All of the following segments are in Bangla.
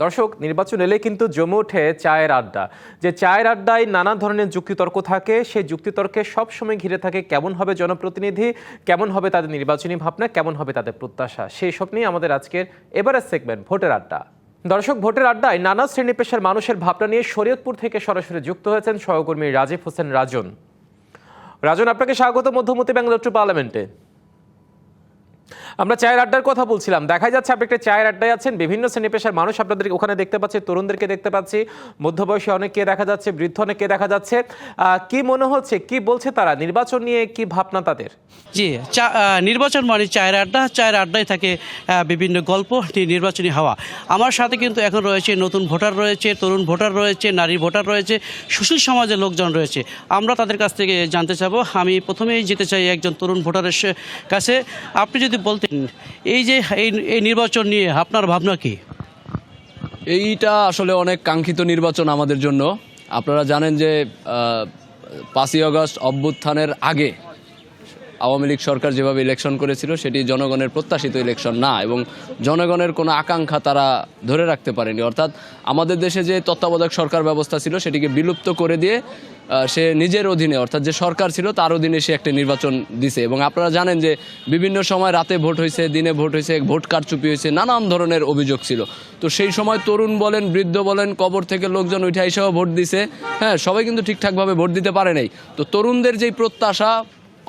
দর্শক, নির্বাচন এলে কিন্তু জমে ওঠে চায়ের আড্ডা। যে চায়ের আড্ডায় নানা ধরনের যুক্তিতর্ক থাকে, সেই যুক্তিতর্কে সবসময় ঘিরে থাকে কেমন হবে জনপ্রতিনিধি, কেমন হবে তাদের নির্বাচনী ভাবনা, কেমন হবে তাদের প্রত্যাশা। সেই সব নিয়ে আমাদের আজকের এবারের সেগমেন্ট ভোটের আড্ডা। দর্শক, ভোটের আড্ডায় নানা শ্রেণী পেশার মানুষের ভাবনা নিয়ে শরীয়তপুর থেকে সরাসরি যুক্ত হয়েছেন সহকর্মী রাজীব হোসেন রাজন। রাজন, আপনাকে স্বাগত মধ্যমতি ব্যাঙ্গালোর টু পার্লামেন্টে। আমরা চায়ের আড্ডার কথা বলছিলাম, দেখা যাচ্ছে আপনি একটা চায়ের আড্ডায় আছেন, বিভিন্ন শ্রেণী পেশার মানুষ আপনাদের ওখানে দেখতে পাচ্ছি, তরুণদেরকে দেখতে পাচ্ছি, মধ্যবয়সী অনেককে দেখা যাচ্ছে, বৃদ্ধ অনেককে দেখা যাচ্ছে। কি মনে হচ্ছে, কি বলছে তারা, নির্বাচন নিয়ে কি ভাবনা তাদের? জি, নির্বাচন মানে চায়ের আড্ডা, চায়ের আড্ডায় থাকে বিভিন্ন গল্প, নির্বাচনী হাওয়া। আমার সাথে কিন্তু এখন রয়েছে নতুন ভোটার রয়েছে, তরুণ ভোটার রয়েছে, নারী ভোটার রয়েছে, সুশীল সমাজের লোকজন রয়েছে। আমরা তাদের কাছ থেকে জানতে চাবো। আমি প্রথমেই যেতে চাই একজন তরুণ ভোটারের কাছে। আপনি যদি বলতেন এই যে এই নির্বাচন নিয়ে আপনার ভাবনা কি? এইটা আসলে অনেক কাঙ্ক্ষিত নির্বাচন আমাদের জন্য। আপনারা জানেন যে 5ই আগস্ট অভ্যুত্থানের আগে আওয়ামী লীগ সরকার যেভাবে ইলেকশন করেছিল সেটি জনগণের প্রত্যাশিত ইলেকশন না, এবং জনগণের কোনো আকাঙ্ক্ষা তারা ধরে রাখতে পারেনি। অর্থাৎ আমাদের দেশে যে তত্ত্বাবধায়ক সরকার ব্যবস্থা ছিল সেটিকে বিলুপ্ত করে দিয়ে সে নিজের অধীনে, অর্থাৎ যে সরকার ছিল তার অধীনে সে একটা নির্বাচন দিছে। এবং আপনারা জানেন যে বিভিন্ন সময় রাতে ভোট হয়েছে, দিনে ভোট হয়েছে, ভোট কারচুপি হয়েছে, নানান ধরনের অভিযোগ ছিল। তো সেই সময় তরুণ বলেন, বৃদ্ধ বলেন, কবর থেকে লোকজন উঠে এসেও ভোট দিছে। হ্যাঁ, সবাই কিন্তু ঠিকঠাকভাবে ভোট দিতে পারে নাই। তো তরুণদের যেই প্রত্যাশা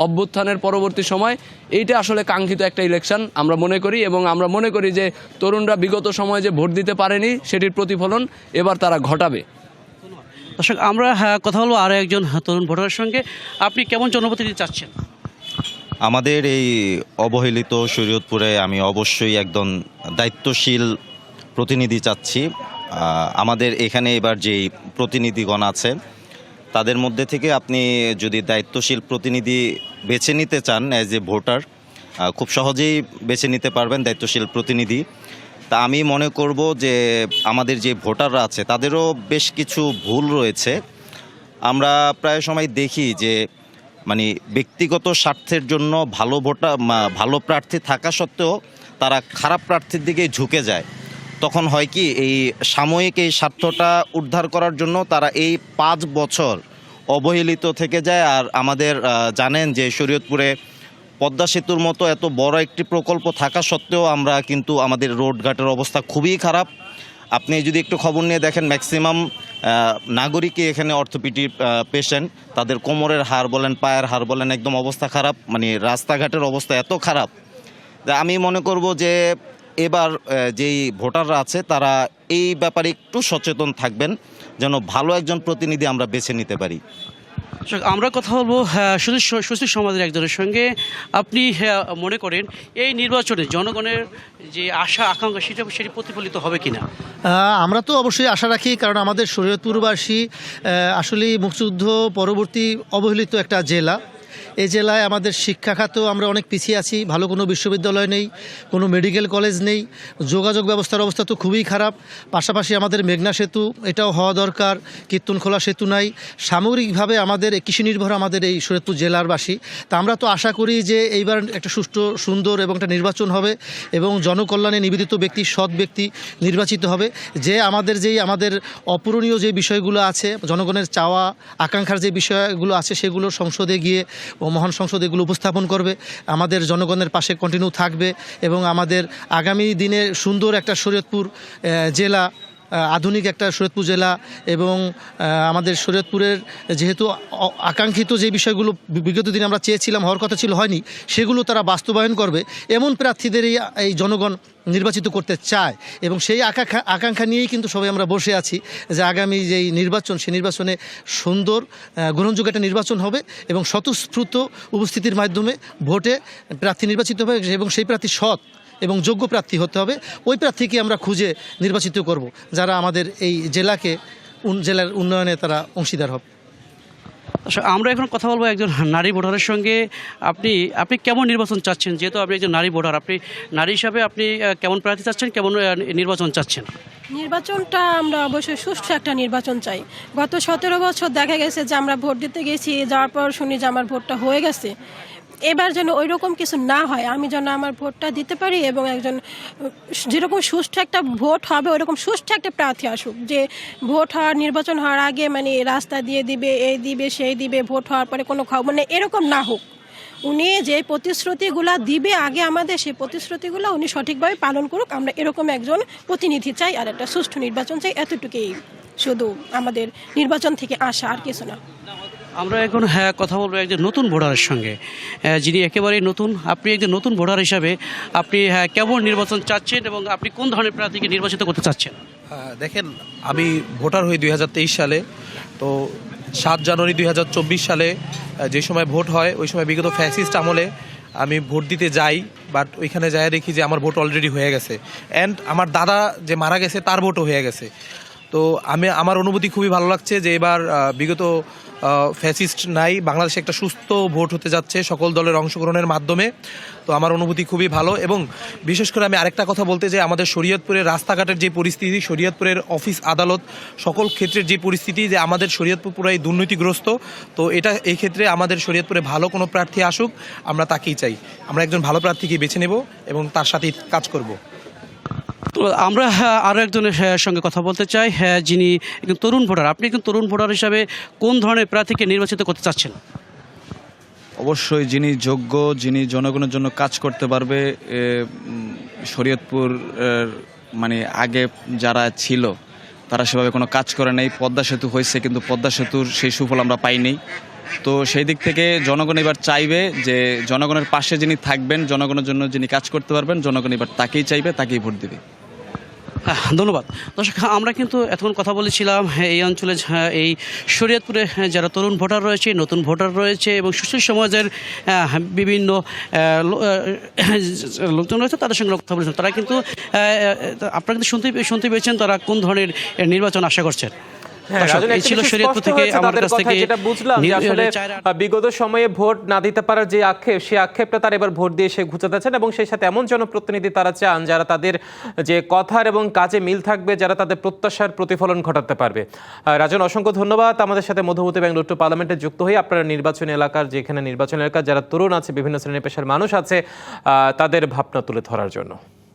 অভ্যুত্থানের পরবর্তী সময়, এইটা আসলে কাঙ্ক্ষিত একটা ইলেকশন আমরা মনে করি, এবং আমরা মনে করি যে তরুণরা বিগত সময়ে যে ভোট দিতে পারেনি সেটির প্রতিফলন এবার তারা ঘটাবে। দর্শক, আমরা কথা বলবো আরও একজন তরুণ ভোটারের সঙ্গে। আপনি কেমন জনপ্রতিনিধি চাচ্ছেন? আমাদের এই অবহেলিত শরীয়তপুরে আমি অবশ্যই একদম দায়িত্বশীল প্রতিনিধি চাচ্ছি। আমাদের এখানে এবার যেই প্রতিনিধিগণ আছে তাদের মধ্যে থেকে আপনি যদি দায়িত্বশীল প্রতিনিধি বেছে নিতে চান অ্যাজ এ ভোটার, খুব সহজেই বেছে নিতে পারবেন দায়িত্বশীল প্রতিনিধি। তা আমি মনে করব যে আমাদের যে ভোটাররা আছে তাদেরও বেশ কিছু ভুল রয়েছে। আমরা প্রায় সময় দেখি যে মানে ব্যক্তিগত স্বার্থের জন্য ভালো প্রার্থী থাকা সত্ত্বেও তারা খারাপ প্রার্থীর দিকে ঝুঁকে যায়। তখন হয় কি, এই সাময়িক এই স্বার্থটা উদ্ধার করার জন্য তারা এই 5 বছর অবহেলিত থেকে যায়। আর আমাদের জানেন যে শরীয়তপুরে পদ্মা সেতুর মতো এত বড় একটি প্রকল্প থাকা সত্ত্বেও আমরা কিন্তু আমাদের রোডঘাটের অবস্থা খুবই খারাপ। আপনি যদি একটু খবর নিয়ে দেখেন, ম্যাক্সিমাম নাগরিকই এখানে অর্থোপেডিক পেশেন্ট, তাদের কোমরের হাড় বলেন, পায়ের হাড় বলেন, একদম অবস্থা খারাপ। মানে রাস্তাঘাটের অবস্থা এত খারাপ। আমি মনে করব যে এবার যেই ভোটাররা আছে তারা এই ব্যাপারে একটু সচেতন থাকবেন, যেন ভালো একজন প্রতিনিধি আমরা বেছে নিতে পারি। আমরা কথা বলবো সুশীল সমাজের একজনের সঙ্গে। আপনি মনে করেন এই নির্বাচনে জনগণের যে আশা আকাঙ্ক্ষা সেটি প্রতিফলিত হবে কিনা? আমরা তো অবশ্যই আশা রাখি, কারণ আমাদের শরীয়তপুরবাসী আসলে মুক্তিযুদ্ধ পরবর্তী অবহেলিত একটা জেলা। এই জেলায় আমাদের শিক্ষা খাতেও আমরা অনেক পিছিয়ে আছি। ভালো কোনো বিশ্ববিদ্যালয় নেই, কোনো মেডিকেল কলেজ নেই, যোগাযোগ ব্যবস্থার অবস্থা তো খুবই খারাপ। পাশাপাশি আমাদের মেঘনা সেতু এটাও হওয়া দরকার, কীর্তনখোলা সেতু নাই। সামগ্রিকভাবে আমাদের কৃষি নির্ভর আমাদের এই শরীয়তপুর জেলারবাসী। তা আমরা তো আশা করি যে এইবার একটা সুষ্ঠু, সুন্দর এবং একটা নির্বাচন হবে, এবং জনকল্যাণে নিবেদিত ব্যক্তি, সৎ ব্যক্তি নির্বাচিত হবে, যে আমাদের অপূরণীয় যে বিষয়গুলো আছে, জনগণের চাওয়া আকাঙ্ক্ষার যে বিষয়গুলো আছে সেগুলো সংসদে গিয়ে ও মহান সংসদ এগুলো উপস্থাপন করবে, আমাদের জনগণের পাশে কন্টিনিউ থাকবে, এবং আমাদের আগামী দিনে সুন্দর একটা শরীয়তপুর জেলা, আধুনিক একটা শরীয়তপুর জেলা, এবং আমাদের শরীয়তপুরের যেহেতু আকাঙ্ক্ষিত যে বিষয়গুলো বিগত দিনে আমরা চেয়েছিলাম, হওয়ার কথা ছিল, হয়নি, সেগুলো তারা বাস্তবায়ন করবে, এমন প্রার্থীদেরই এই জনগণ নির্বাচিত করতে চায়। এবং সেই আকাঙ্ক্ষা নিয়েই কিন্তু সবাই আমরা বসে আছি যে আগামী যেই নির্বাচন, সেই নির্বাচনে সুন্দর গ্রহণযোগ্য একটা নির্বাচন হবে, এবং স্বতঃস্ফূর্ত উপস্থিতির মাধ্যমে ভোটে প্রার্থী নির্বাচিত হবে, এবং সেই প্রার্থী সৎ এবং যোগ্য প্রার্থী হতে হবে। ওই প্রার্থীকে আমরা খুঁজে নির্বাচিত করব, যারা আমাদের এই জেলার উন্নয়নে তারা অংশীদার হবে। আমরা এখন কথা বলবো একজন নারী ভোটারের সঙ্গে। আপনি কেমন নির্বাচন চাচ্ছেন? যেহেতু আপনি একজন নারী ভোটার, আপনি নারী হিসাবে আপনি কেমন প্রার্থী চাচ্ছেন, কেমন নির্বাচন চাচ্ছেন? নির্বাচনটা আমরা অবশ্যই সুষ্ঠু একটা নির্বাচন চাই। গত 17 বছর দেখা গেছে যে আমরা ভোট দিতে গেছি, যাওয়ার পর শুনি যে আমার ভোটটা হয়ে গেছে। এবার যেন ওই রকম কিছু না হয়, আমি যেন আমার ভোটটা দিতে পারি এবং একজন যেরকম সুষ্ঠু একটা ভোট হবে ওরকম সুষ্ঠু একটা প্রার্থী আসুক, যে ভোট হওয়ার নির্বাচন হওয়ার আগে মানে রাস্তা দিয়ে দিবে, এই দিবে সেই দিবে, ভোট হওয়ার পরে কোনো মানে এরকম না হোক। উনি যে প্রতিশ্রুতিগুলো দিবে আগে আমাদের, সেই প্রতিশ্রুতিগুলো উনি সঠিকভাবে পালন করুক। আমরা এরকম একজন প্রতিনিধি চাই আর একটা সুষ্ঠু নির্বাচন চাই, এতটুকুই শুধু আমাদের নির্বাচন থেকে আসা, আর কিছু না। আমরা এখন কথা বলবো একজন নতুন ভোটারের সঙ্গে, যিনি একেবারেই নতুন। আপনি একজন নতুন ভোটার হিসাবে আপনি কেমন নির্বাচন চাচ্ছেন এবং আপনি কোন ধরনের প্রার্থীকে নির্বাচিত করতে চাচ্ছেন? দেখেন, আমি ভোটার হই 2023 সালে। তো 7 জানুয়ারি 2024 সালে যে সময় ভোট হয়, ওই সময় বিগত ফ্যাসিস্ট আমলে আমি ভোট দিতে যাই, বাট ওইখানে যাই দেখি যে আমার ভোট অলরেডি হয়ে গেছে, অ্যান্ড আমার দাদা যে মারা গেছে তার ভোটও হয়ে গেছে। তো আমার অনুভূতি খুবই ভালো লাগছে যে এবার বিগত ফ্যাসিস্ট নাই, বাংলাদেশে একটা সুস্থ ভোট হতে যাচ্ছে সকল দলের অংশগ্রহণের মাধ্যমে। তো আমার অনুভূতি খুবই ভালো। এবং বিশেষ করে আমি আরেকটা কথা বলতে চাই, আমাদের শরীয়তপুরের রাস্তাঘাটের যে পরিস্থিতি, শরীয়তপুরের অফিস আদালত সকল ক্ষেত্রের যে পরিস্থিতি, যে আমাদের শরীয়তপুর পুরাই দুর্নীতিগ্রস্ত। তো এই ক্ষেত্রে আমাদের শরীয়তপুরে ভালো কোনো প্রার্থী আসুক, আমরা তাকেই চাই। আমরা একজন ভালো প্রার্থীকে বেছে নেব এবং তার সাথেই কাজ করব। তো আমরা আরও একজনের সঙ্গে কথা বলতে চাই, যিনি একজন তরুণ ভোটার। আপনি একজন তরুণ ভোটার হিসাবে কোন ধরনের প্রার্থীকে নির্বাচিত করতে চাচ্ছেন? অবশ্যই যিনি যোগ্য, যিনি জনগণের জন্য কাজ করতে পারবে। শরীয়তপুর মানে আগে যারা ছিল তারা সেভাবে কোনো কাজ করে নাই। পদ্মা সেতু হয়েছে, কিন্তু পদ্মা সেতুর সেই সুফল আমরা পাইনি। তো সেই দিক থেকে জনগণ এবার চাইবে যে জনগণের পাশে যিনি থাকবেন, জনগণের জন্য যিনি কাজ করতে পারবেন, জনগণ এবার তাকেই চাইবে, তাকেই ভোট দেবে। ধন্যবাদ। দর্শক, আমরা কিন্তু এতক্ষণ কথা বলেছিলাম এই অঞ্চলে এই শরীয়তপুরে যারা তরুণ ভোটার রয়েছে, নতুন ভোটার রয়েছে এবং সুশীল সমাজের বিভিন্ন লোকজন রয়েছে, তাদের সঙ্গে কথা বলেছেন। তারা কিন্তু আপনারা কিন্তু শুনতে পেয়েছেন তারা কোন ধরনের নির্বাচন আশা করছেন। এই ছিল শরীয়তপুর থেকে আমাদের কাছ থেকে যেটা বুঝলাম যে আসলে বিগত সময়ে ভোট না দিতে পারার যে আক্ষেপ, সেই আক্ষেপটা তারা এবার ভোট দিয়ে সে ঘুচাতে চান এবং সেই সাথে এমন জনপ্রতিনিধি তারা চান যারা তাদের যে কথার এবং কাজে মিল থাকবে, যারা তাদের প্রত্যাশার প্রতিফলন ঘটাতে পারবে। রাজন, অসংখ্য ধন্যবাদ আমাদের সাথে মধুমতি ব্যাঙ্গালোর টু পার্লামেন্টে যুক্ত হয়ে আপনারা নির্বাচনী এলাকার, যেখানে নির্বাচনী এলাকার যারা তরুণ আছে, বিভিন্ন শ্রেণী পেশার মানুষ আছে, তাদের ভাবনা তুলে ধরার জন্য।